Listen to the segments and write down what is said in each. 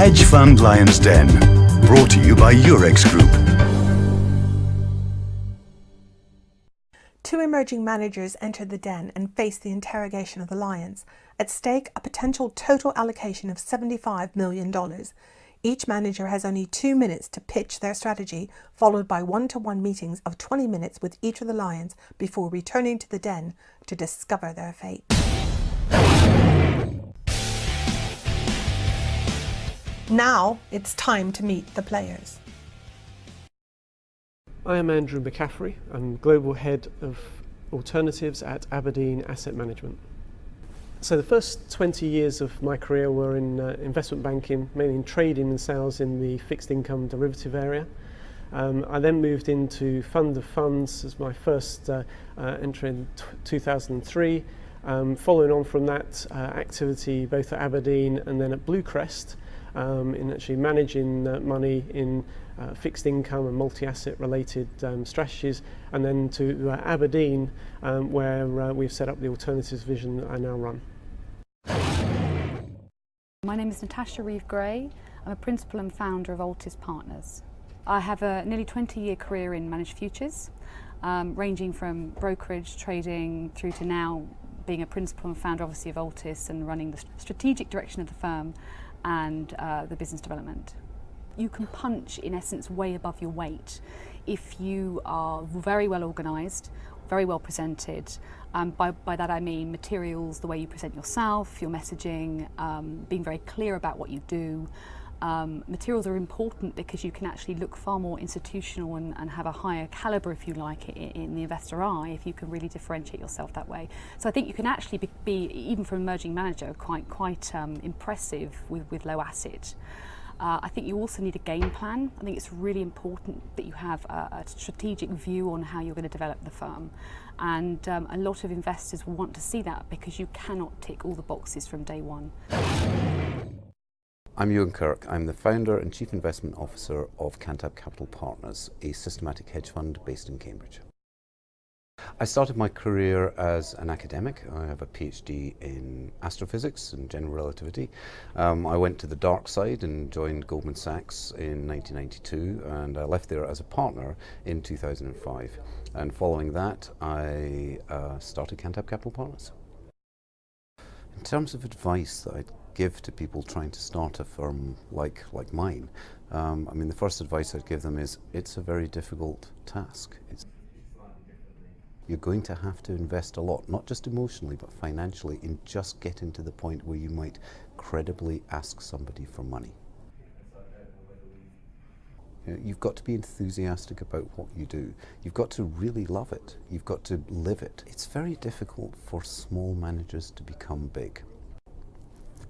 Hedge Fund Lion's Den, brought to you by Eurex Group. Two emerging managers enter the den and face the interrogation of the lions. At stake, a potential total allocation of $75 million. Each manager has only 2 minutes to pitch their strategy, followed by one-to-one meetings of 20 minutes with each of the lions before returning to the den to discover their fate. Now it's time to meet the players. I am Andrew McCaffrey. I'm Global Head of Alternatives at Aberdeen Asset Management. So the first 20 years of my career were in investment banking, mainly in trading and sales in the fixed income derivative area. I then moved into fund of funds as my first entry in 2003. Following on from that activity both at Aberdeen and then at Bluecrest, in actually managing money in fixed income and multi-asset related strategies, and then to Aberdeen where we've set up the alternatives division that I now run. My name is Natasha Reeve-Gray. I'm a principal and founder of Altis Partners. I have a nearly 20-year career in managed futures, ranging from brokerage, trading, through to now being a principal and founder obviously of Altis and running the strategic direction of the firm and the business development. You can punch in essence way above your weight if you are very well organised, very well presented. By that I mean materials, the way you present yourself, your messaging, being very clear about what you do. Materials are important because you can actually look far more institutional and have a higher calibre, if you like, in the investor eye, if you can really differentiate yourself that way. So I think you can actually be even for an emerging manager, quite impressive with low asset. I think you also need a game plan. I think it's really important that you have a strategic view on how you're going to develop the firm. And a lot of investors will want to see that because you cannot tick all the boxes from day one. I'm Ewan Kirk. I'm the founder and chief investment officer of Cantab Capital Partners, a systematic hedge fund based in Cambridge. I started my career as an academic. I have a PhD in astrophysics and general relativity. I went to the dark side and joined Goldman Sachs in 1992, and I left there as a partner in 2005. And following that, I started Cantab Capital Partners. In terms of advice that I'd give to people trying to start a firm like mine, I mean, the first advice I'd give them is it's a very difficult task. You're going to have to invest a lot, not just emotionally but financially, in just getting to the point where you might credibly ask somebody for money. You've got to be enthusiastic about what you do. You've got to really love it. You've got to live it. It's very difficult for small managers to become big.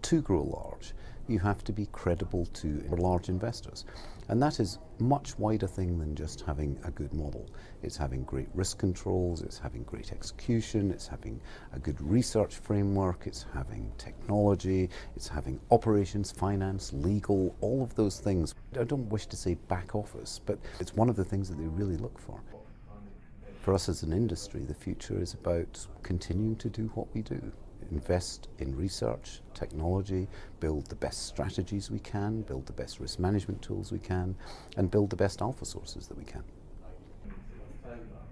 To grow large, you have to be credible to large investors. And that is a much wider thing than just having a good model. It's having great risk controls, it's having great execution, it's having a good research framework, it's having technology, it's having operations, finance, legal, all of those things. I don't wish to say back office, but it's one of the things that they really look for. For us as an industry, the future is about continuing to do what we do. Invest in research, technology, build the best strategies we can, build the best risk management tools we can, and build the best alpha sources that we can.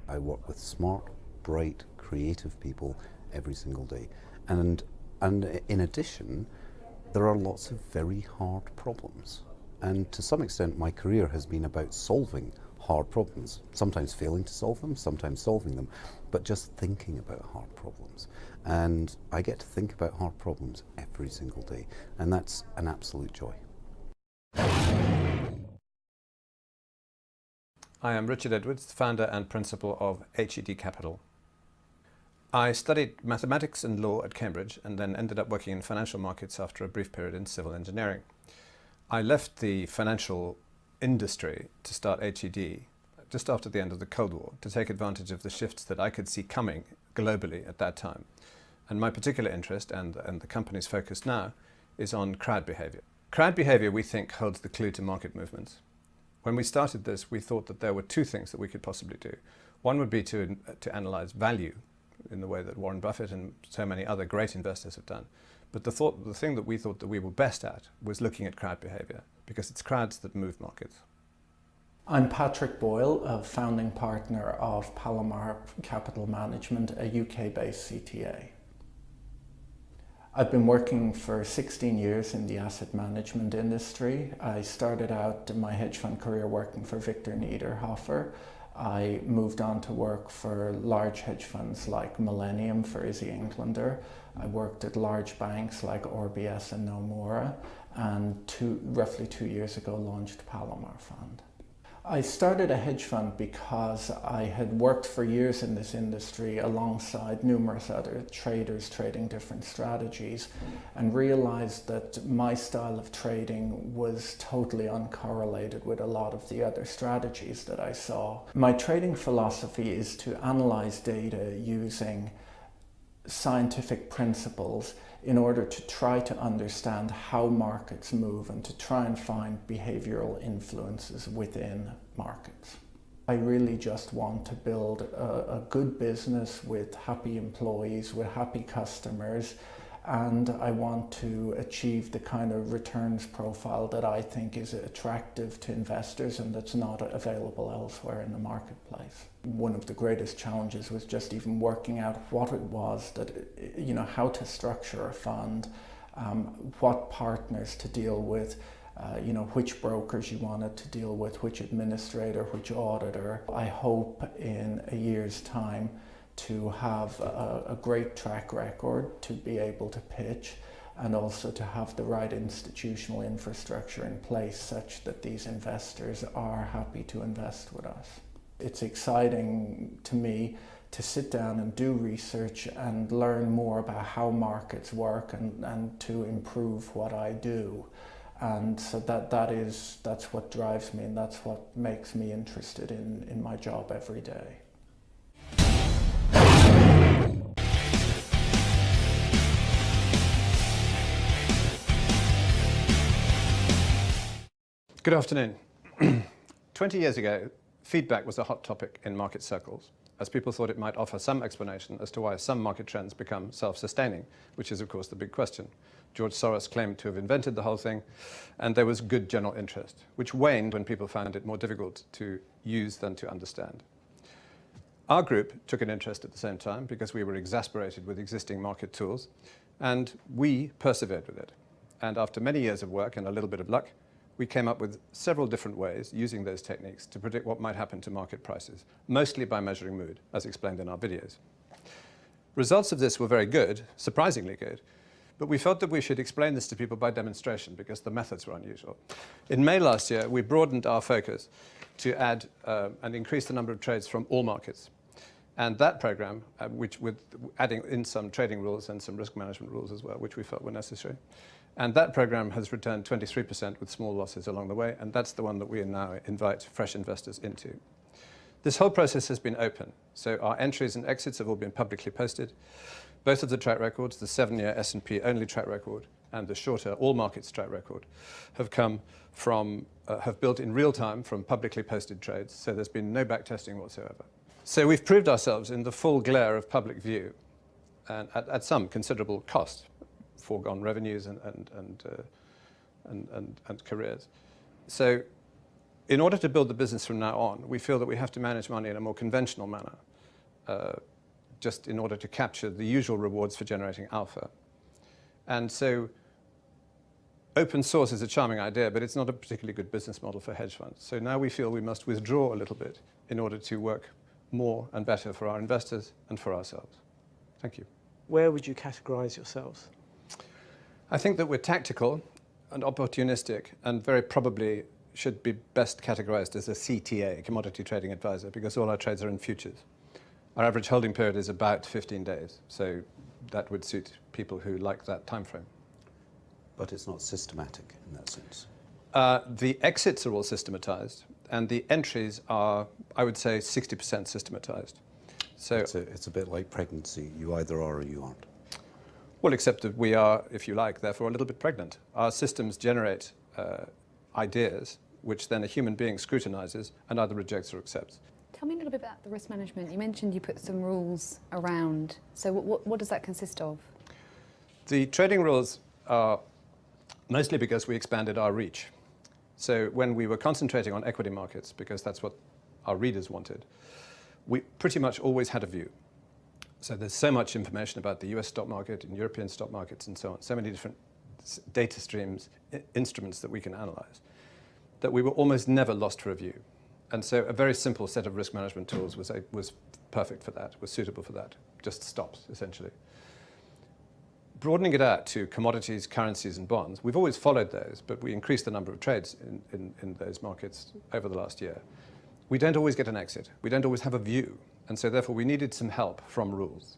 I work with smart, bright, creative people every single day. And in addition, there are lots of very hard problems. And to some extent, my career has been about solving hard problems, sometimes failing to solve them, sometimes solving them, but just thinking about hard problems. And I get to think about hard problems every single day, and that's an absolute joy. I am Richard Edwards, founder and principal of HED Capital. I studied mathematics and law at Cambridge and then ended up working in financial markets after a brief period in civil engineering. I left the financial industry to start HED just after the end of the Cold War to take advantage of the shifts that I could see coming globally at that time. And my particular interest, and the company's focus now, is on crowd behavior. Crowd behavior, we think, holds the clue to market movements. When we started this, we thought that there were two things that we could possibly do. One would be to analyze value in the way that Warren Buffett and so many other great investors have done. But the thing that we thought that we were best at was looking at crowd behavior, because it's crowds that move markets. I'm Patrick Boyle, a founding partner of Palomar Capital Management, a UK-based CTA. I've been working for 16 years in the asset management industry. I started out my hedge fund career working for Victor ᴰrＳōᴅᴇr. I moved on to work for large hedge funds like Millennium for ᴰᴜⴅ I worked at large banks like RBS and Nomura, and roughly 2 years ago launched Palomar Fund. I started a hedge fund because I had worked for years in this industry alongside numerous other traders trading different strategies, and realized that my style of trading was totally uncorrelated with a lot of the other strategies that I saw. My trading philosophy is to analyze data using scientific principles in order to try to understand how markets move and to try and find behavioral influences within markets. I really just want to build a good business with happy employees, with happy customers, and I want to achieve the kind of returns profile that I think is attractive to investors and that's not available elsewhere in the marketplace. One of the greatest challenges was just even working out what it was that, how to structure a fund, what partners to deal with, which brokers you wanted to deal with, which administrator, which auditor. I hope in a year's time to have a great track record, to be able to pitch, and also to have the right institutional infrastructure in place such that these investors are happy to invest with us. It's exciting to me to sit down and do research and learn more about how markets work and to improve what I do. And so that's what drives me, and that's what makes me interested in my job every day. Good afternoon. 20 years ago, feedback was a hot topic in market circles, as people thought it might offer some explanation as to why some market trends become self-sustaining, which is of course the big question. George Soros claimed to have invented the whole thing, and there was good general interest, which waned when people found it more difficult to use than to understand. Our group took an interest at the same time because we were exasperated with existing market tools, and we persevered with it. And after many years of work and a little bit of luck, we came up with several different ways, using those techniques, to predict what might happen to market prices, mostly by measuring mood, as explained in our videos. Results of this were very good, surprisingly good, but we felt that we should explain this to people by demonstration because the methods were unusual. In May last year, we broadened our focus to add and increase the number of trades from all markets. And that program, which with adding in some trading rules and some risk management rules as well, which we felt were necessary. And that program has returned 23% with small losses along the way, and that's the one that we now invite fresh investors into. This whole process has been open, so our entries and exits have all been publicly posted. Both of the track records, the 7-year S&P only track record and the shorter all markets track record, have come from, have built in real time from publicly posted trades, so there's been no backtesting whatsoever. So we've proved ourselves in the full glare of public view, and at some considerable cost. Foregone revenues and careers. So in order to build the business from now on, we feel that we have to manage money in a more conventional manner, just in order to capture the usual rewards for generating alpha. And so open source is a charming idea, but it's not a particularly good business model for hedge funds. So now we feel we must withdraw a little bit in order to work more and better for our investors and for ourselves. Thank you. Where would you categorize yourselves? I think that we're tactical and opportunistic, and very probably should be best categorized as a CTA, a commodity trading advisor, because all our trades are in futures. Our average holding period is about 15 days, so that would suit people who like that time frame. But it's not systematic in that sense. The exits are all systematized, and the entries are, I would say, 60% systematized. So it's a bit like pregnancy. You either are or you aren't. Well, except that we are, if you like, therefore a little bit pregnant. Our systems generate ideas, which then a human being scrutinizes and either rejects or accepts. Tell me a little bit about the risk management. You mentioned you put some rules around. So what does that consist of? The trading rules are mostly because we expanded our reach. So when we were concentrating on equity markets, because that's what our readers wanted, we pretty much always had a view. So there's so much information about the US stock market and European stock markets and so on, so many different data streams, instruments that we can analyze, that we were almost never lost for a view. And so a very simple set of risk management tools was perfect for that, was suitable for that, just stops, essentially. Broadening it out to commodities, currencies, and bonds, we've always followed those, but we increased the number of trades in those markets over the last year. We don't always get an exit. We don't always have a view. And so therefore we needed some help from rules.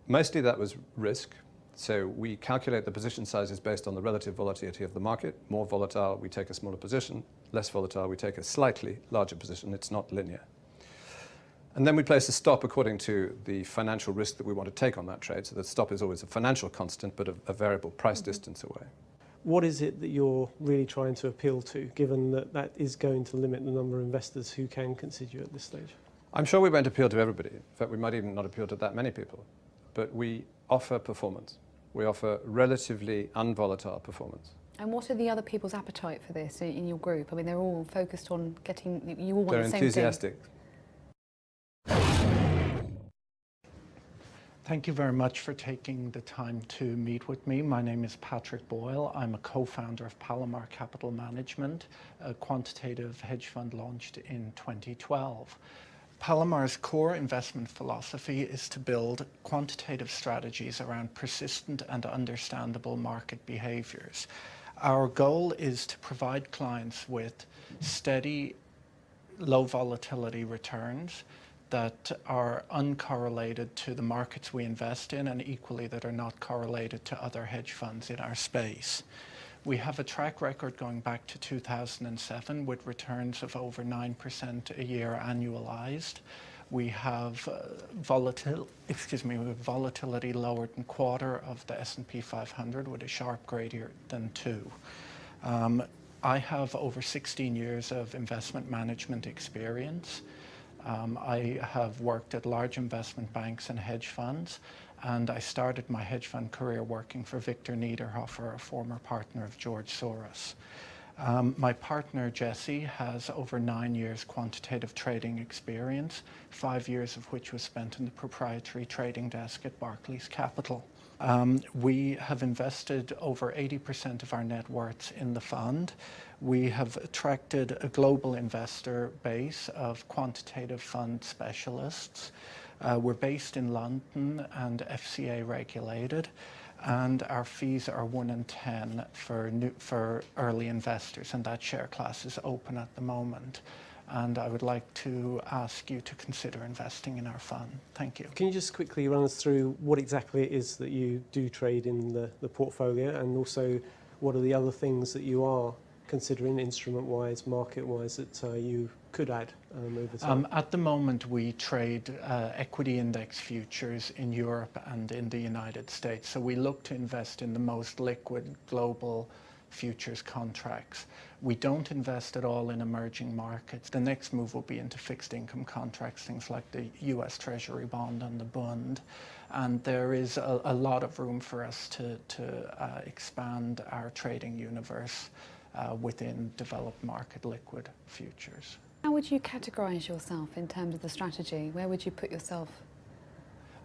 Mostly that was risk. So we calculate the position sizes based on the relative volatility of the market. More volatile, we take a smaller position. Less volatile, we take a slightly larger position. It's not linear. And then we place a stop according to the financial risk that we want to take on that trade. So the stop is always a financial constant, but a variable price distance away. What is it that you're really trying to appeal to, given that that is going to limit the number of investors who can consider you at this stage? I'm sure we won't appeal to everybody. In fact, we might even not appeal to that many people. But we offer performance. We offer relatively unvolatile performance. And what are the other people's appetite for this in your group? I mean, they're all focused on getting, you all want They're the same enthusiastic. thing. Thank you very much for taking the time to meet with me. My name is Patrick Boyle. I'm a co-founder of Palomar Capital Management, a quantitative hedge fund launched in 2012. Palomar's core investment philosophy is to build quantitative strategies around persistent and understandable market behaviors. Our goal is to provide clients with steady, low volatility returns that are uncorrelated to the markets we invest in, and equally that are not correlated to other hedge funds in our space. We have a track record going back to 2007 with returns of over 9% a year annualized. We have volatility lower than quarter of the S&P 500 with a sharp greater than 2. I have over 16 years of investment management experience. I have worked at large investment banks and hedge funds, and I started my hedge fund career working for Victor Niederhofer, a former partner of George Soros. My partner, Jesse, has over 9 years quantitative trading experience, 5 years of which was spent in the proprietary trading desk at Barclays Capital. We have invested over 80% of our net worth in the fund. We have attracted a global investor base of quantitative fund specialists. We're based in London and FCA regulated, and our fees are 1 in 10 for early investors, and that share class is open at the moment. And I would like to ask you to consider investing in our fund. Thank you. Can you just quickly run us through what exactly it is that you do trade in the portfolio, and also what are the other things that you are considering instrument-wise, market-wise, that you could add over time? At the moment, we trade equity index futures in Europe and in the United States. So we look to invest in the most liquid global futures contracts. We don't invest at all in emerging markets. The next move will be into fixed income contracts, things like the US Treasury bond and the Bund. And there is a lot of room for us to expand our trading universe within developed market liquid futures. How would you categorize yourself in terms of the strategy? Where would you put yourself?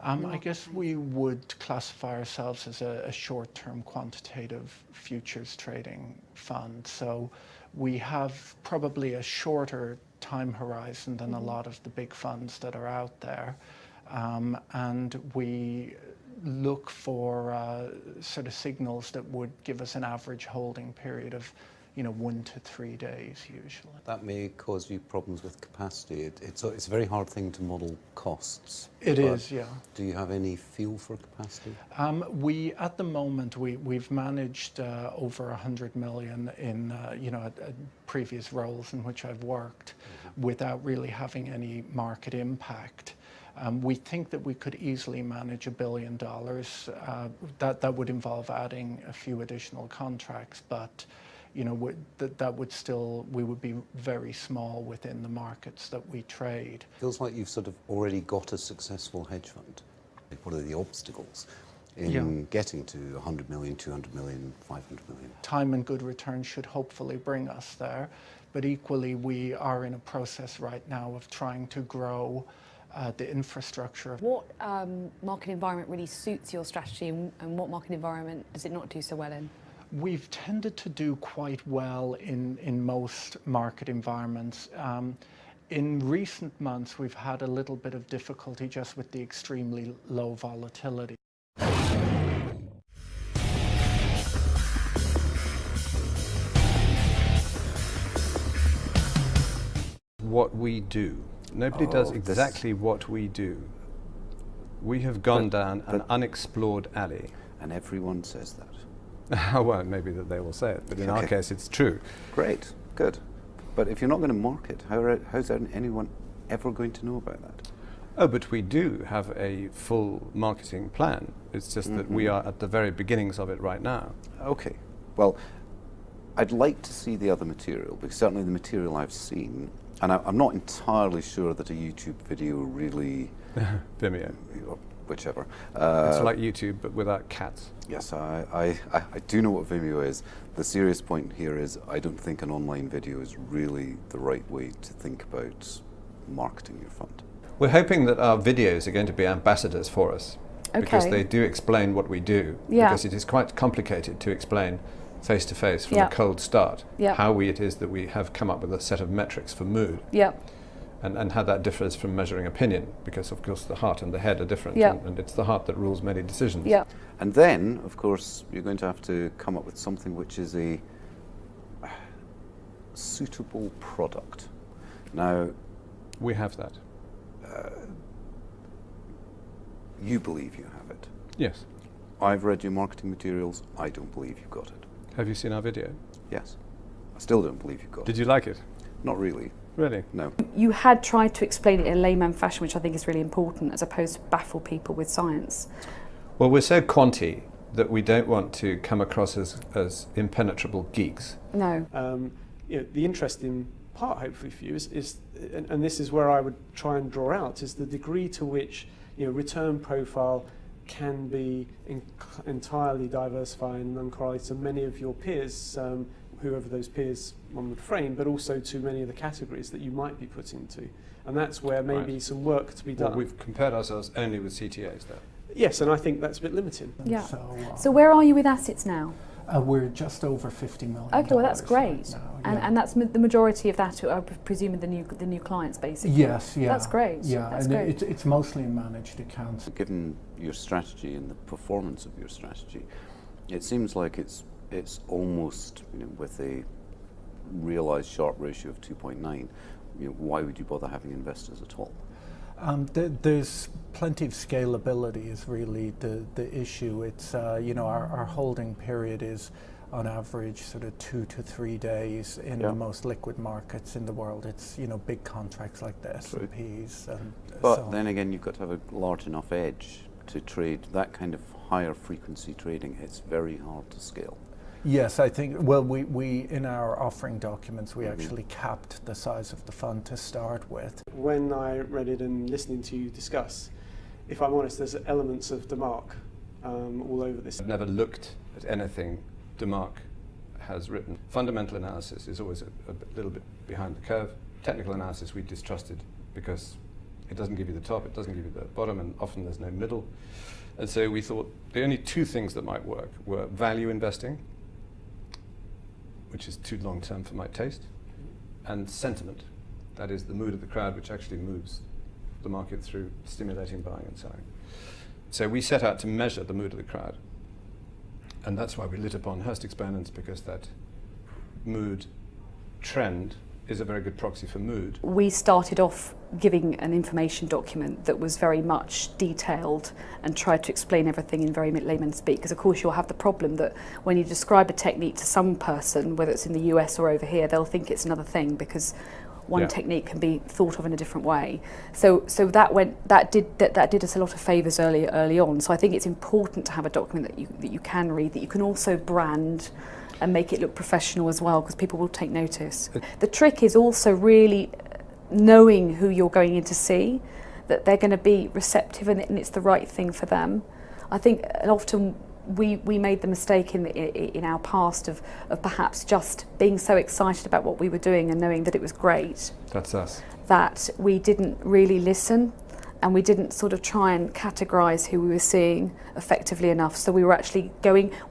I guess we would classify ourselves as a short-term quantitative futures trading fund. So we have probably a shorter time horizon than a lot of the big funds that are out there. And we look for sort of signals that would give us an average holding period of 1 to 3 days usually. That may cause you problems with capacity. It's a very hard thing to model costs. It is, yeah. Do you have any feel for capacity? At the moment, we've managed over 100 million in previous roles in which I've worked without really having any market impact. We think that we could easily manage $1 billion. That would involve adding a few additional contracts, but we would be very small within the markets that we trade. Feels like you've sort of already got a successful hedge fund. What are the obstacles? in getting to 100 million, 200 million, 500 million. Time and good return should hopefully bring us there, but equally we are in a process right now of trying to grow the infrastructure. What market environment really suits your strategy, and what market environment does it not do so well in? We've tended to do quite well in most market environments. In recent months, we've had a little bit of difficulty just with the extremely low volatility. What we do. Nobody does exactly what we do. We have gone down an unexplored alley. And everyone says that. Well, maybe that they will say it, but in our case it's true. Great, good. But if you're not going to market, how's anyone ever going to know about that? Oh, but we do have a full marketing plan. It's just that we are at the very beginnings of it right now. Okay. Well, I'd like to see the other material, because certainly the material I've seen, and I'm not entirely sure that a YouTube video really... Vimeo. Whichever. It's like YouTube, but without cats. Yes, I do know what Vimeo is. The serious point here is I don't think an online video is really the right way to think about marketing your fund. We're hoping that our videos are going to be ambassadors for us, because they do explain what we do, because it is quite complicated to explain face to face from a cold start how it is that we have come up with a set of metrics for mood. And how that differs from measuring opinion, because of course the heart and the head are different, and it's the heart that rules many decisions. And then, of course, you're going to have to come up with something which is a suitable product. Now, we have that. You believe you have it. Yes. I've read your marketing materials. I don't believe you've got it. Have you seen our video? Yes. I still don't believe you've got it. Did you like it? Not really. Really? No. You had tried to explain it in a layman fashion, which I think is really important, as opposed to baffle people with science. Well, we're so quanty that we don't want to come across as impenetrable geeks. No. The interesting part, hopefully, for you is and this is where I would try and draw out, is the degree to which return profile can be entirely diversified and uncorrelated to many of your peers, whoever those peers one would frame, but also to many of the categories that you might be put into. And that's where maybe some work to be done. Well, we've compared ourselves only with CTAs there. Yes, and I think that's a bit limiting. Yeah. So where are you with assets now? We're just over $50 million. Okay, well that's great. Right now, and that's the majority of that, I presume, the new clients, basically. Yes, yeah. That's great. Yeah, that's and great. it's mostly managed accounts. Given your strategy and the performance of your strategy, it seems like it's almost, with a realised Sharpe ratio of 2.9, why would you bother having investors at all? There's plenty of scalability is really the issue. It's our holding period is on average sort of 2 to 3 days in the most liquid markets in the world. It's big contracts like the S&Ps. But then again, you've got to have a large enough edge to trade that kind of higher frequency trading. It's very hard to scale. Yes, I think, well, we in our offering documents, we actually capped the size of the fund to start with. When I read it and listening to you discuss, if I'm honest, there's elements of DeMark all over this. I've never looked at anything DeMark has written. Fundamental analysis is always a little bit behind the curve. Technical analysis we distrusted because it doesn't give you the top, it doesn't give you the bottom, and often there's no middle. And so we thought the only two things that might work were value investing, which is too long term for my taste, and sentiment, that is the mood of the crowd, which actually moves the market through stimulating buying and selling. So we set out to measure the mood of the crowd, and that's why we lit upon Hurst experiments, because that mood trend is a very good proxy for mood. We started off giving an information document that was very much detailed and tried to explain everything in very layman speak, because of course you'll have the problem that when you describe a technique to some person, whether it's in the US or over here, they'll think it's another thing because one technique can be thought of in a different way. So that did us a lot of favours early on. So I think it's important to have a document that you can read, that you can also brand and make it look professional as well, because people will take notice. The trick is also really knowing who you're going in to see, that they're going to be receptive and it's the right thing for them. I think often we made the mistake in our past of perhaps just being so excited about what we were doing and knowing that it was great. That's us. That we didn't really listen, and we didn't sort of try and categorise who we were seeing effectively enough. So we were actually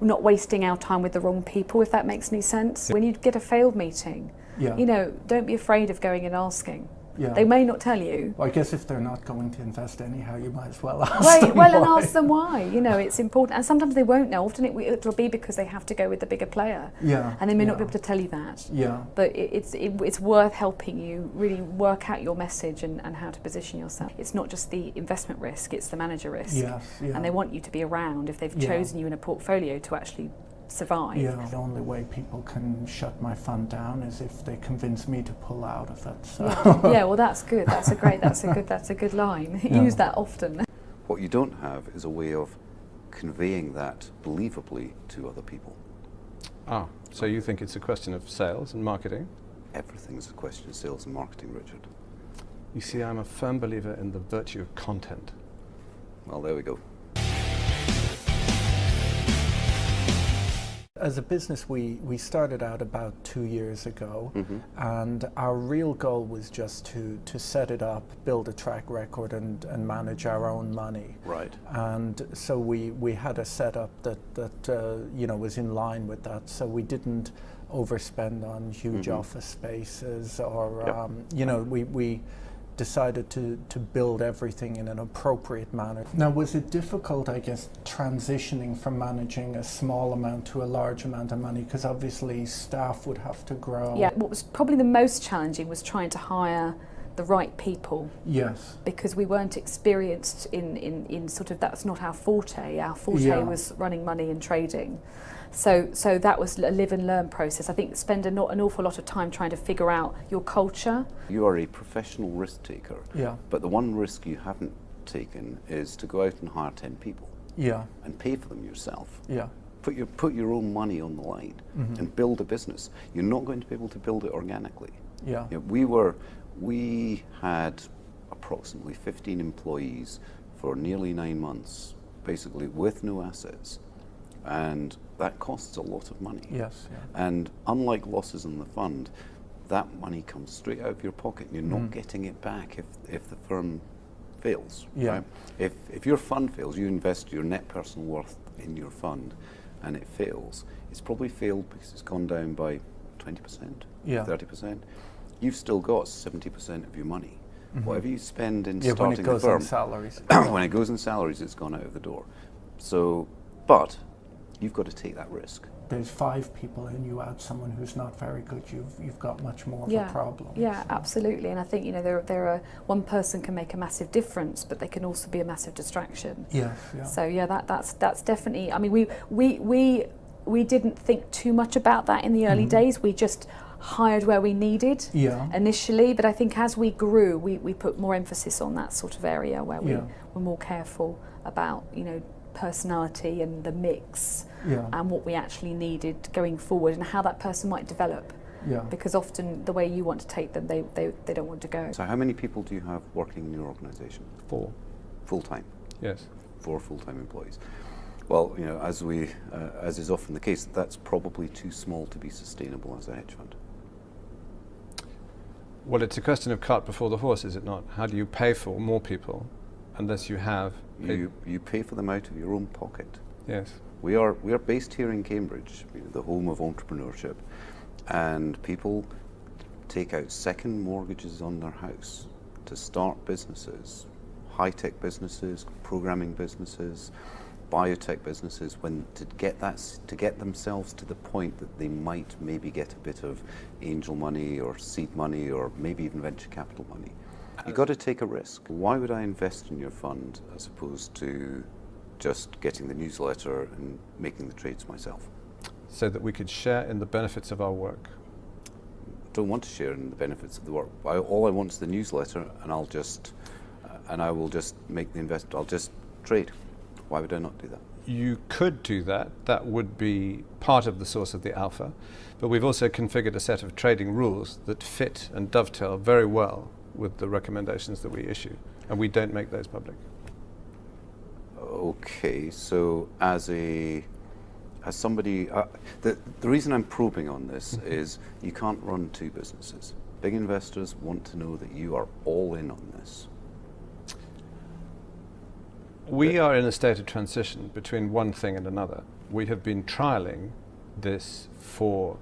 not wasting our time with the wrong people, if that makes any sense. When you get a failed meeting, you know, don't be afraid of going and asking. Yeah. They may not tell you. Well, I guess if they're not going to invest anyhow, you might as well ask them and why. ask them why. You know, it's important. And sometimes they won't know. Often it'll be because they have to go with the bigger player. Yeah. And they may not be able to tell you that. Yeah. But it's worth helping you really work out your message and how to position yourself. It's not just the investment risk, it's the manager risk. Yes. Yeah. And they want you to be around if they've chosen you in a portfolio to actually survive. Yeah. The only way people can shut my fund down is if they convince me to pull out of it. So. Yeah, well, that's good. That's a good line. Yeah. Use that often. What you don't have is a way of conveying that believably to other people. Ah, so you think it's a question of sales and marketing? Everything is a question of sales and marketing, Richard. You see, I'm a firm believer in the virtue of content. Well, there we go. As a business, we started out about 2 years ago, and our real goal was just to set it up, build a track record, and manage our own money. Right. And so we had a setup that you know, was in line with that. So we didn't overspend on huge office spaces, or you know, we decided to build everything in an appropriate manner. Now, was it difficult, I guess, transitioning from managing a small amount to a large amount of money? Because obviously staff would have to grow. Yeah, what was probably the most challenging was trying to hire the right people. Yes. Because we weren't experienced in sort of, that's not our forte. Our forte was running money and trading. So that was a live and learn process. I think spend an awful lot of time trying to figure out your culture. You are a professional risk taker. Yeah. But the one risk you haven't taken is to go out and hire 10 people. Yeah. And pay for them yourself. Yeah. Put your own money on the line and build a business. You're not going to be able to build it organically. Yeah. You know, we had approximately 15 employees for nearly 9 months, basically with no assets. And that costs a lot of money. Yes. Yeah. And unlike losses in the fund, that money comes straight out of your pocket. You're not getting it back if the firm fails. Yeah. Right? If your fund fails, you invest your net personal worth in your fund and it fails, it's probably failed because it's gone down by 20%, 30%. You've still got 70% of your money. Whatever you spend in starting when it goes the firm, in salaries. when it goes in salaries, it's gone out of the door. So, but you've got to take that risk. There's 5 people and you add someone who's not very good, you've got much more of a problem. Yeah, so. absolutely. And I think, you know, there are one person can make a massive difference, but they can also be a massive distraction. Yes. Yeah. So yeah, that's definitely. I mean, we didn't think too much about that in the early days. We just hired where we needed initially, but I think as we grew, we put more emphasis on that sort of area where we were more careful about, you know, personality and the mix and what we actually needed going forward and how that person might develop. Yeah. Because often the way you want to take them, they don't want to go. So how many people do you have working in your organisation? 4. Full-time? Yes. 4 full-time employees. Well, you know, as is often the case, that's probably too small to be sustainable as a hedge fund. Well, it's a question of cart before the horse, is it not? How do you pay for more people unless you have... You pay for them out of your own pocket. Yes. We are based here in Cambridge, the home of entrepreneurship, and people take out second mortgages on their house to start businesses, high-tech businesses, programming businesses, biotech businesses, to get themselves to the point that they might maybe get a bit of angel money or seed money or maybe even venture capital money. You've got to take a risk. Why would I invest in your fund as opposed to just getting the newsletter and making the trades myself? So that we could share in the benefits of our work. I don't want to share in the benefits of the work. All I want is the newsletter, and I will just make the investment. I'll just trade. Why would I not do that? You could do that. That would be part of the source of the alpha. But we've also configured a set of trading rules that fit and dovetail very well with the recommendations that we issue. And we don't make those public. Okay, so as somebody, the reason I'm probing on this is you can't run two businesses. Big investors want to know that you are all in on this. We are in a state of transition between one thing and another. We have been trialling this for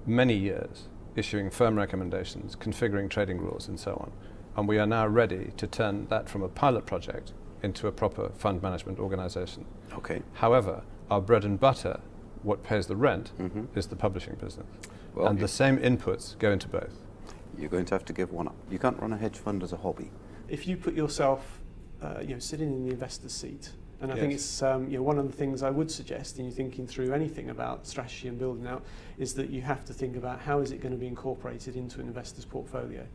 many years, issuing firm recommendations, configuring trading rules and so on. And we are now ready to turn that from a pilot project into a proper fund management organization. Okay. However, our bread and butter, what pays the rent, is the publishing business. Well, and the same inputs go into both. You're going to have to give one up. You can't run a hedge fund as a hobby. If you put yourself sitting in the investor's seat, and I think it's one of the things I would suggest in you thinking through anything about strategy and building out is that you have to think about how is it going to be incorporated into an investor's portfolio.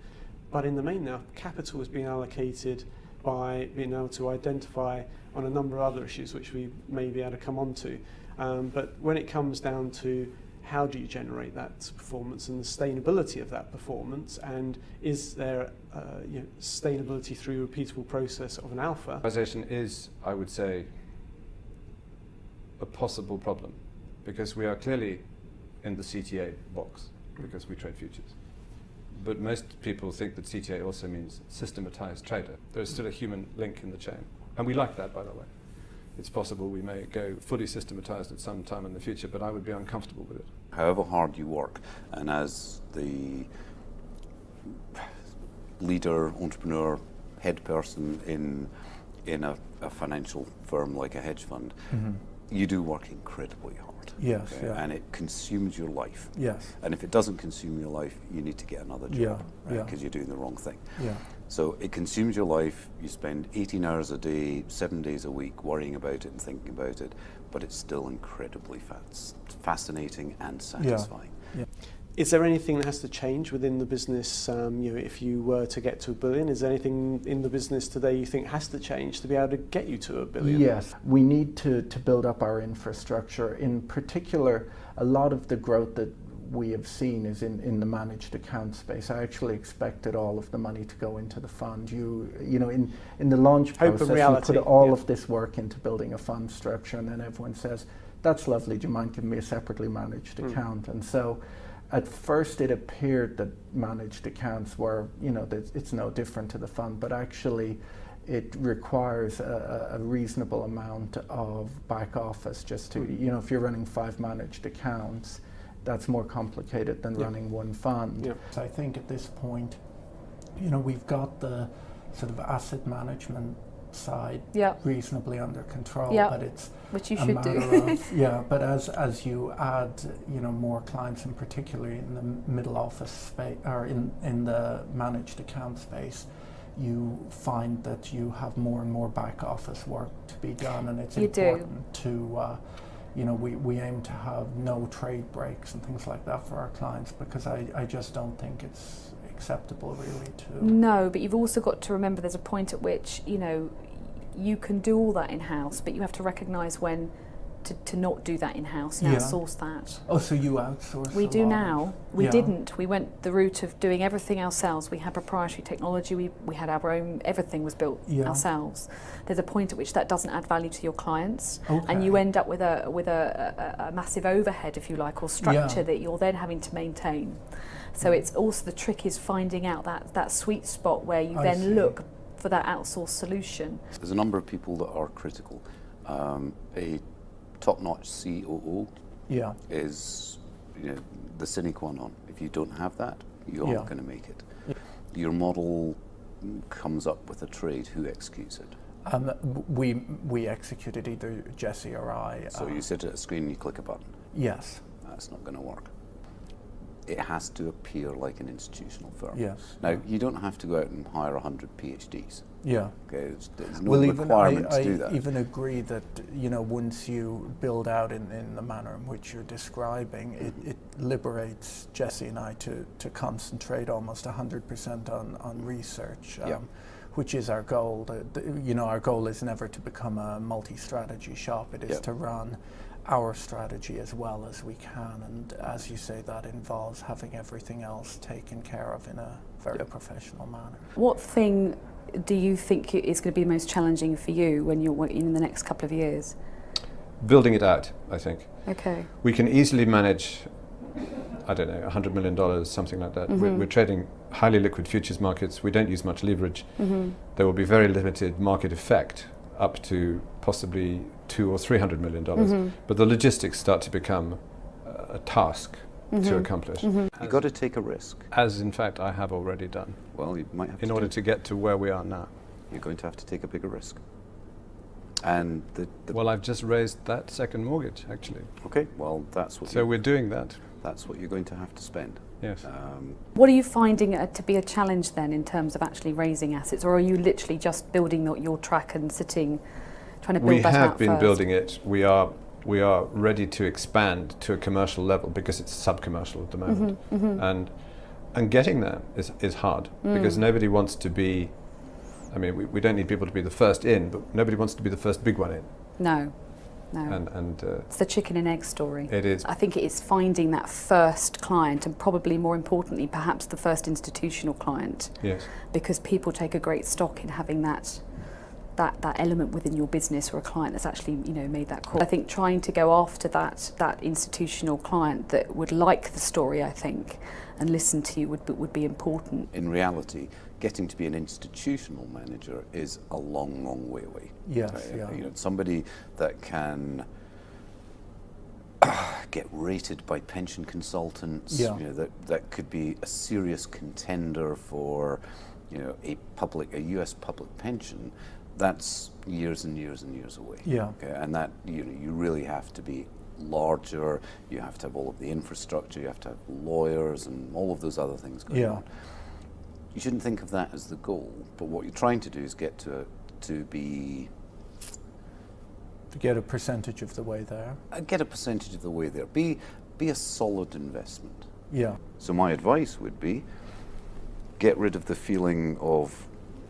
But in the main now, capital is being allocated by being able to identify on a number of other issues which we may be able to come on to. But when it comes down to how do you generate that performance and the sustainability of that performance, and is there sustainability through a repeatable process of an alpha? Organization is, I would say, a possible problem because we are clearly in the CTA box because we trade futures. But most people think that CTA also means systematized trader. There's still a human link in the chain. And we like that, by the way. It's possible we may go fully systematized at some time in the future, but I would be uncomfortable with it. However hard you work, and as the leader, entrepreneur, head person in a financial firm like a hedge fund, you do work incredibly hard. Yes, okay? yeah. And it consumes your life. Yes. And if it doesn't consume your life, you need to get another job, yeah. because you're doing the wrong thing. Yeah. So it consumes your life. You spend 18 hours a day, 7 days a week worrying about it and thinking about it, but it's still incredibly fascinating and satisfying. Yeah. Is there anything that has to change within the business if you were to get to $1 billion? Is there anything in the business today you think has to change to be able to get you to $1 billion? Yes, we need to build up our infrastructure. In particular, a lot of the growth that we have seen is in the managed account space. I actually expected all of the money to go into the fund. In the launch process, you put all of this work into building a fund structure, and then everyone says, that's lovely, do you mind giving me a separately managed account? And so at first it appeared that managed accounts were, it's no different to the fund, but actually it requires a reasonable amount of back office just to, if you're running 5 managed accounts, that's more complicated than running one fund. So I think at this point, we've got the sort of asset management side reasonably under control, but it's which you a should matter do. of, but as you add, more clients, and particularly in the middle office space or in the managed account space, you find that you have more and more back office work to be done, and it's important to we aim to have no trade breaks and things like that for our clients, because I just don't think it's acceptable really to... No, but you've also got to remember there's a point at which, you can do all that in-house, but you have to recognise when to not do that in-house and outsource that. Oh, so you outsource? We do now. We didn't. We went the route of doing everything ourselves. We had proprietary technology. We had our own. Everything was built ourselves. There's a point at which that doesn't add value to your clients, and you end up with a massive overhead, if you like, or structure that you're then having to maintain. So it's also, the trick is finding out that sweet spot where you then look for that outsourced solution. There's a number of people that are critical. A top-notch COO is the sine qua non. If you don't have that, you're not going to make it. Your model comes up with a trade. Who executes it? We execute it, either Jesse or I. So you sit at a screen and you click a button? Yes. That's not going to work. It has to appear like an institutional firm. Yes. Now, you don't have to go out and hire 100 PhDs. Yeah. Okay, there's no requirement to do that. I even agree that, once you build out in the manner in which you're describing, it liberates Jesse and I to concentrate almost 100% on research, which is our goal. Our goal is never to become a multi-strategy shop. It is to run our strategy as well as we can, and as you say, that involves having everything else taken care of in a very professional manner. What thing do you think is going to be the most challenging for you when you're in the next couple of years? Building it out, I think. Okay. We can easily manage, I don't know, $100 million, something like that. We're trading highly liquid futures markets. We don't use much leverage. There will be very limited market effect up to possibly $200 or $300 million. But the logistics start to become a task to accomplish. You've got to take a risk. As in fact I have already done. Well, you might have in order to get to where we are now. You're going to have to take a bigger risk. And well, I've just raised that second mortgage, actually. Okay, well, that's what. So we're doing that. That's what you're going to have to spend. Yes. What are you finding to be a challenge then in terms of actually raising assets, or are you literally just building your track and trying to build that out? We have been first? building it. We are ready to expand to a commercial level because it's sub-commercial at the moment, and getting there is hard because nobody wants to be. I mean, we don't need people to be the first in, but nobody wants to be the first big one in. No. And it's the chicken and egg story. It is. I think it is finding that first client, and probably more importantly, perhaps the first institutional client. Yes. Because people take a great stock in having that element within your business, or a client that's actually made that call. I think trying to go after that institutional client that would like the story, I think, and listen to you would be important. In reality, getting to be an institutional manager is a long, long way away. Yes, yeah. Somebody that can get rated by pension consultants. Yeah. That could be a serious contender for, a U.S. public pension. That's years and years and years away. Yeah. Okay, and that you really have to be larger. You have to have all of the infrastructure. You have to have lawyers and all of those other things going on. You shouldn't think of that as the goal, but what you're trying to do is get to get a percentage of the way there. Get a percentage of the way there. Be a solid investment. Yeah. So my advice would be, get rid of the feeling of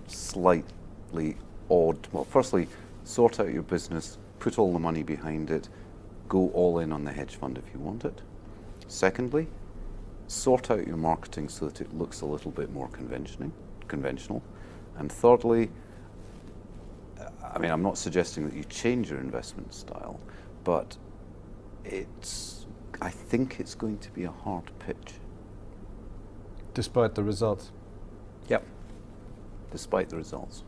slightly odd. Well, firstly, sort out your business, put all the money behind it, go all in on the hedge fund if you want it. Secondly, sort out your marketing so that it looks a little bit more conventional. And thirdly, I mean, I'm not suggesting that you change your investment style, but I think it's going to be a hard pitch. Despite the results. Yep. Despite the results.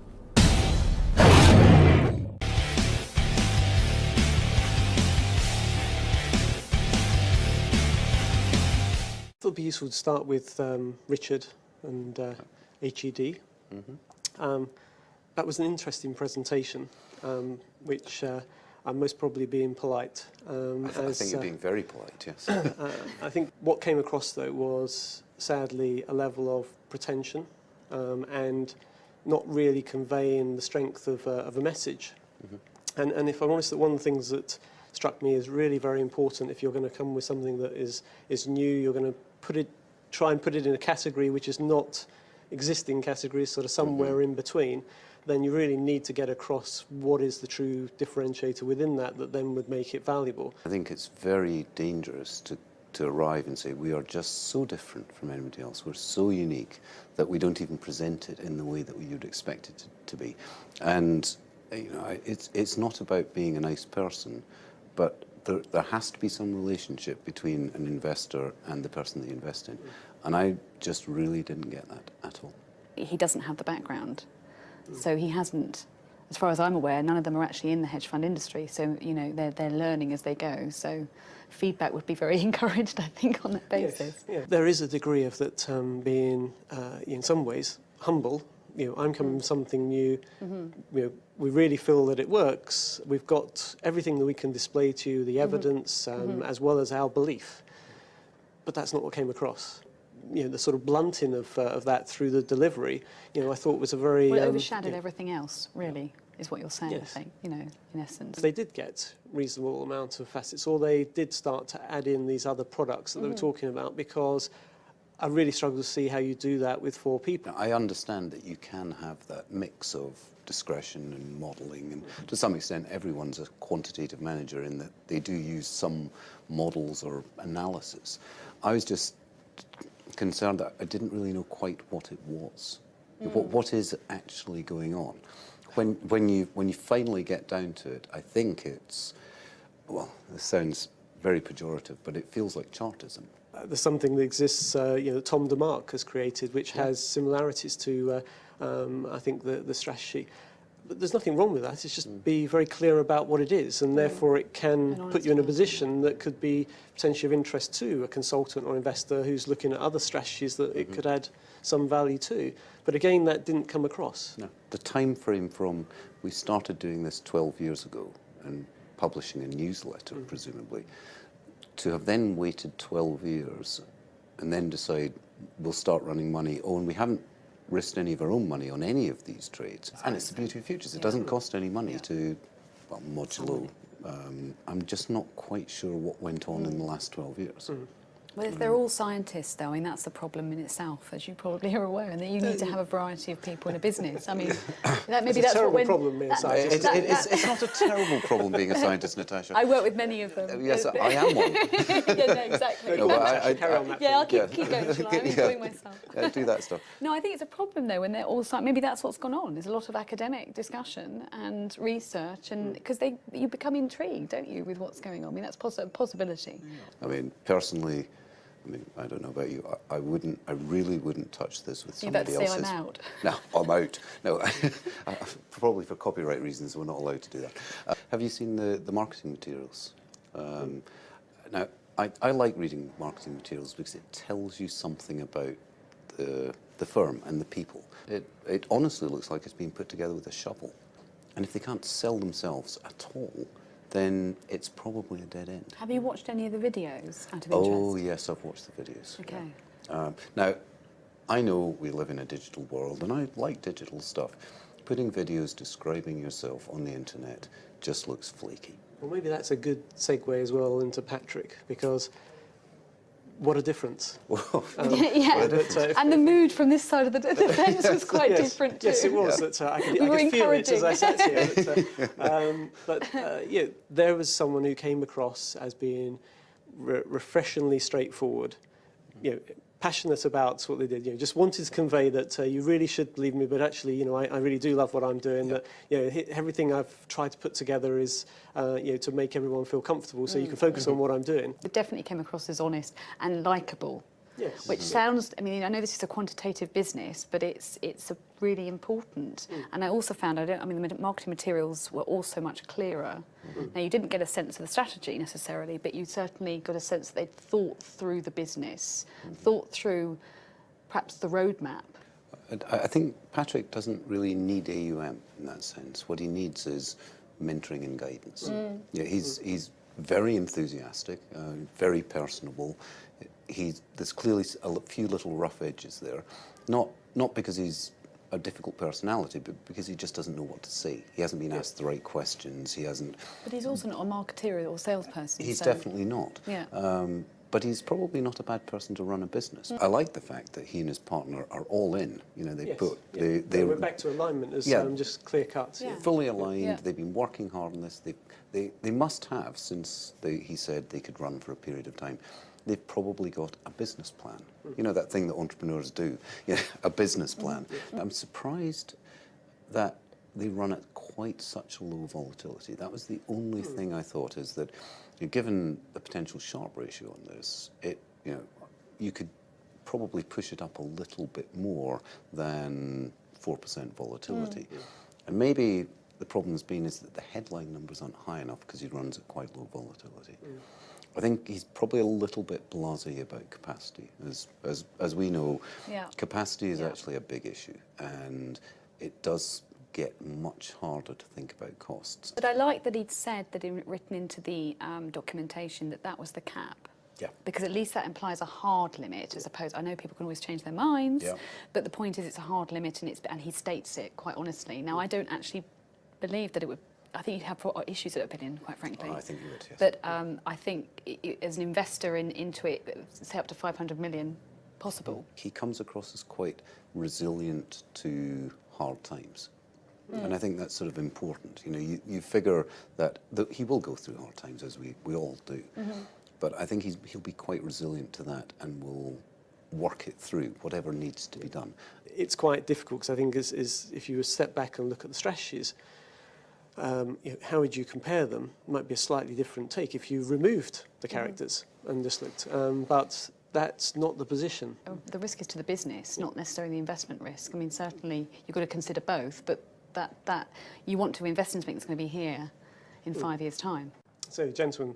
It would be useful to start with Richard and HED. That was an interesting presentation, which I'm most probably being polite. I think you're being very polite, yes. I think what came across, though, was sadly a level of pretension and not really conveying the strength of a message. And if I'm honest, that one of the things that struck me as really very important, if you're going to come with something that is new, you're going to try and put it in a category which is not existing categories, sort of somewhere in between, then you really need to get across what is the true differentiator within that then would make it valuable. I think it's very dangerous to arrive and say we are just so different from anybody else, we're so unique that we don't even present it in the way that you'd expect it to be. And it's not about being a nice person, but there has to be some relationship between an investor and the person they invest in. And I just really didn't get that at all. He doesn't have the background. So he hasn't, as far as I'm aware, none of them are actually in the hedge fund industry. So, they're learning as they go. So feedback would be very encouraged, I think, on that basis. Yes, yeah. There is a degree of that being, in some ways, humble. I'm coming with something new. We really feel that it works. We've got everything that we can display to you, the evidence, as well as our belief. But that's not what came across. The sort of blunting of that through the delivery, I thought was a very... Well, it overshadowed everything else, really, is what you're saying, yes. I think, in essence. They did get reasonable amount of facets, or they did start to add in these other products that they were talking about, because I really struggle to see how you do that with 4 people. I understand that you can have that mix of discretion and modelling, and to some extent everyone's a quantitative manager in that they do use some models or analysis. I was just concerned that I didn't really know quite what it was. What is actually going on? When you finally get down to it, I think it's, well, this sounds very pejorative, but it feels like Chartism. There's something that exists, Tom DeMark has created, which has similarities to, I think, the strategy. But there's nothing wrong with that. It's just be very clear about what it is, and therefore it can put you in a position that could be potentially of interest to a consultant or investor who's looking at other strategies that it could add some value to. But again, that didn't come across. No. The time frame from we started doing this 12 years ago and publishing a newsletter, presumably, to have then waited 12 years and then decide we'll start running money. Oh, and we haven't risked any of our own money on any of these trades. And it's the beauty of futures. It doesn't cost any money to, well, modulo. I'm just not quite sure what went on in the last 12 years. Well, if they're all scientists, though, I mean, that's the problem in itself, as you probably are aware, and that you need to have a variety of people in a business. I mean, maybe that's terrible what problem being a scientist. It's not a terrible problem being a scientist, Natasha. I work with many of them. Yes, I am one. Yeah, no, exactly. No, I carry on that. Yeah, I'll keep going, shall I? I'm enjoying myself. Do that stuff. No, I think it's a problem, though, when they're all maybe that's what's gone on. There's a lot of academic discussion and research, and because you become intrigued, don't you, with what's going on? I mean, that's a possibility. I mean, personally, I don't know about you. I really wouldn't touch this with somebody else's. You're about to say I'm out. No, I'm out. No, probably for copyright reasons, we're not allowed to do that. Have you seen the marketing materials? Now, I like reading marketing materials because it tells you something about the firm and the people. It honestly looks like it's been put together with a shovel. And if they can't sell themselves at all, then it's probably a dead end. Have you watched any of the videos out of interest? Oh, yes, I've watched the videos. Okay. Now, I know we live in a digital world, and I like digital stuff. Putting videos describing yourself on the internet just looks flaky. Well, maybe that's a good segue as well into Patrick, because what a difference. And the mood from this side of the fence was quite different too. Yes, it was. That, I could feel it as I sat here. There was someone who came across as being refreshingly straightforward, passionate about what they did. Just wanted to convey that you really should believe me, but actually, I really do love what I'm doing. That everything I've tried to put together is to make everyone feel comfortable, so you can focus on what I'm doing. It definitely came across as honest and likeable. Yes. Which sounds, I mean, I know this is a quantitative business, but it's a really important. And I also found, the marketing materials were also much clearer. Now, you didn't get a sense of the strategy necessarily, but you certainly got a sense that they'd thought through the business, thought through perhaps the roadmap. I think Patrick doesn't really need AUM in that sense. What he needs is mentoring and guidance. He's very enthusiastic, very personable. There's clearly a few little rough edges there, not because he's a difficult personality, but because he just doesn't know what to say. He hasn't been asked the right questions. He hasn't. But he's also not a marketeer or salesperson. He's definitely not. Yeah. But he's probably not a bad person to run a business. I like the fact that he and his partner are all in. They went back to alignment as just clear cut. Yeah. Fully aligned. They've been working hard on this. They must have, since he said they could run for a period of time. They've probably got a business plan. That thing that entrepreneurs do, a business plan. I'm surprised that they run at quite such a low volatility. That was the only thing I thought, is that given the potential Sharpe ratio on this, you could probably push it up a little bit more than 4% volatility. And maybe the problem has been is that the headline numbers aren't high enough because he runs at quite low volatility. I think he's probably a little bit blasé about capacity. As we know, capacity is actually a big issue, and it does get much harder to think about costs. But I like that he'd said that written into the documentation that was the cap. Yeah. Because at least that implies a hard limit, as opposed. I know people can always change their minds, but the point is it's a hard limit, and he states it quite honestly. Now, I don't actually believe that it would. I think you'd have issues with opinion, quite frankly. I think you would, yes. But I think as an investor into it, say up to 500 million, possible. He comes across as quite resilient to hard times. And I think that's sort of important. You figure that he will go through hard times, as we all do. But I think he'll be quite resilient to that, and will work it through, whatever needs to be done. It's quite difficult because I think if you step back and look at the strategies, how would you compare them? It might be a slightly different take if you removed the characters and just looked. But that's not the position. The risk is to the business, not necessarily the investment risk. I mean, certainly you've got to consider both, but that you want to invest in something that's going to be here in 5 years' time. So, gentlemen,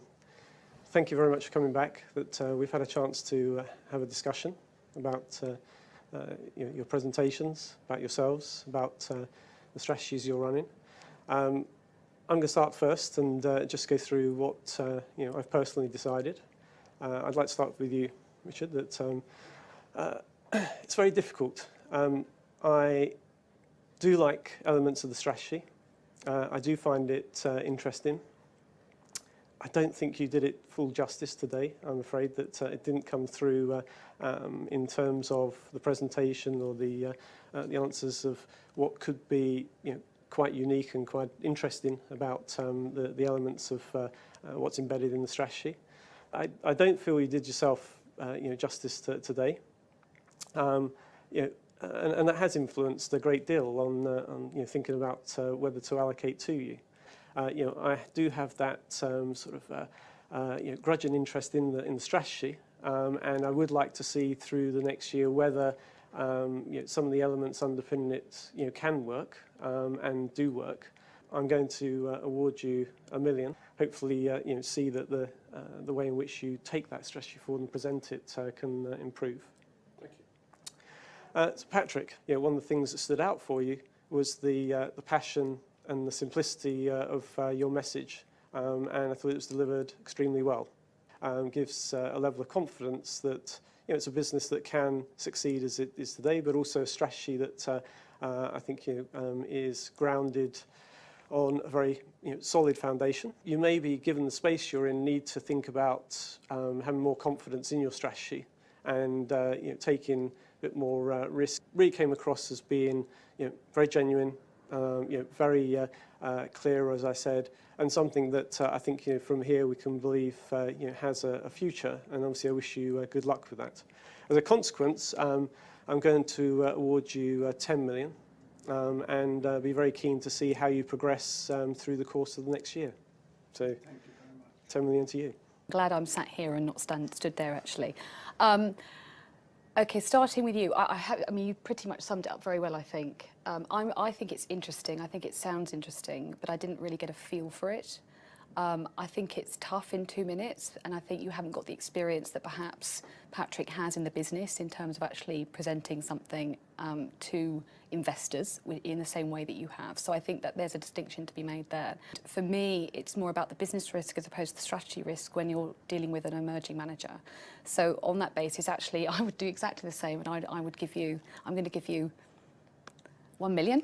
thank you very much for coming back. We've had a chance to have a discussion about your presentations, about yourselves, about the strategies you're running. I'm going to start first and just go through what I've personally decided. I'd like to start with you, Richard. That it's very difficult. I do like elements of the strategy. I do find it interesting. I don't think you did it full justice today. I'm afraid that it didn't come through in terms of the presentation or the answers of what could be quite unique and quite interesting about the elements of what's embedded in the strategy. I don't feel you did yourself justice today. And that has influenced a great deal on thinking about whether to allocate to you. I do have that grudging interest in the strategy, and I would like to see through the next year whether some of the elements underpinning it can work and do work. I'm going to award you $1 million. Hopefully, see that the way in which you take that strategy forward and present it can improve. Thank you. So Patrick, one of the things that stood out for you was the passion and the simplicity of your message, and I thought it was delivered extremely well. Gives a level of confidence that it's a business that can succeed as it is today, but also a strategy that I think is grounded on a very solid foundation. You may be, given the space you're in, need to think about having more confidence in your strategy and taking a bit more risk. Really came across as being very genuine, very clear, as I said, and something that I think from here we can believe has a future. And obviously, I wish you good luck with that. As a consequence, I'm going to award you $10 million. And be very keen to see how you progress through the course of the next year. So, thank you very much. $10 million to you. Glad I'm sat here and not stood there, actually. Okay, starting with you. I mean, you pretty much summed it up very well, I think. I think it's interesting. I think it sounds interesting, but I didn't really get a feel for it. I think it's tough in 2 minutes, and I think you haven't got the experience that perhaps Patrick has in the business in terms of actually presenting something to investors in the same way that you have. So I think that there's a distinction to be made there. For me, it's more about the business risk as opposed to the strategy risk when you're dealing with an emerging manager. So on that basis, actually, I would do exactly the same, and I'm going to give you $1 million.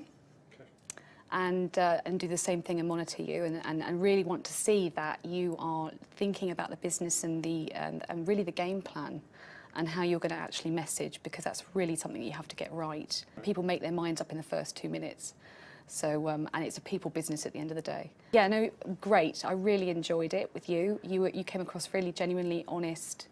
And do the same thing and monitor you and really want to see that you are thinking about the business and really the game plan and how you're going to actually message, because that's really something you have to get right. People make their minds up in the first 2 minutes. So, and it's a people business at the end of the day. Yeah, no, great. I really enjoyed it with you. You came across really genuinely honest,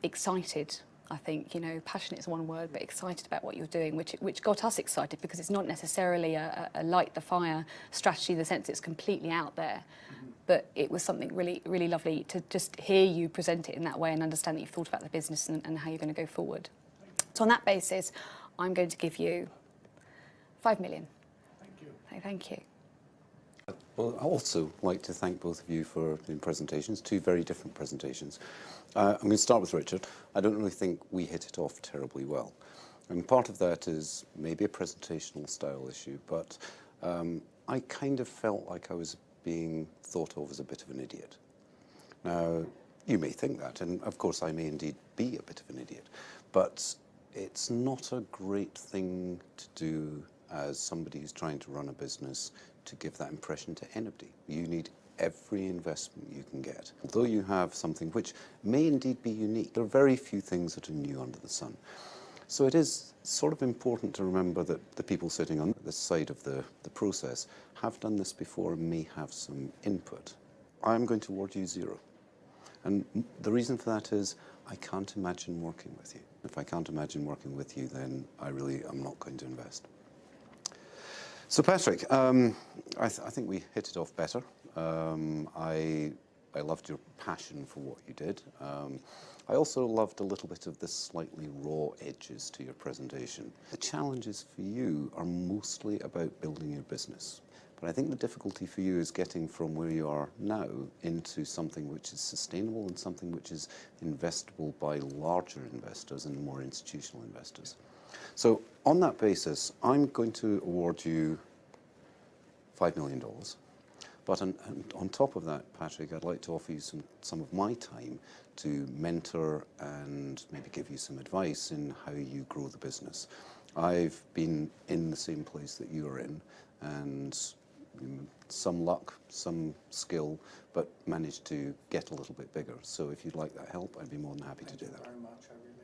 excited. I think, passionate is one word, but excited about what you're doing, which got us excited, because it's not necessarily a light the fire strategy in the sense it's completely out there. But it was something really, really lovely to just hear you present it in that way and understand that you've thought about the business and how you're going to go forward. So on that basis, I'm going to give you $5 million. Thank you. Thank you. Well, I'd also like to thank both of you for the presentations, 2 very different presentations. I'm going to start with Richard. I don't really think we hit it off terribly well. And part of that is maybe a presentational style issue, but I kind of felt like I was being thought of as a bit of an idiot. Now, you may think that, and of course I may indeed be a bit of an idiot, but it's not a great thing to do as somebody who's trying to run a business, to give that impression to anybody. You need every investment you can get. Although you have something which may indeed be unique, there are very few things that are new under the sun. So it is sort of important to remember that the people sitting on this side of the process have done this before and may have some input. I'm going to award you 0. And the reason for that is I can't imagine working with you. If I can't imagine working with you, then I really am not going to invest. So Patrick, I think we hit it off better. I loved your passion for what you did. I also loved a little bit of the slightly raw edges to your presentation. The challenges for you are mostly about building your business. But I think the difficulty for you is getting from where you are now into something which is sustainable and something which is investable by larger investors and more institutional investors. So on that basis, I'm going to award you $5 million. But on top of that, Patrick, I'd like to offer you some of my time to mentor and maybe give you some advice in how you grow the business. I've been in the same place that you are in, and some luck, some skill, but managed to get a little bit bigger. So if you'd like that help, I'd be more than happy to do that. Thank you very much.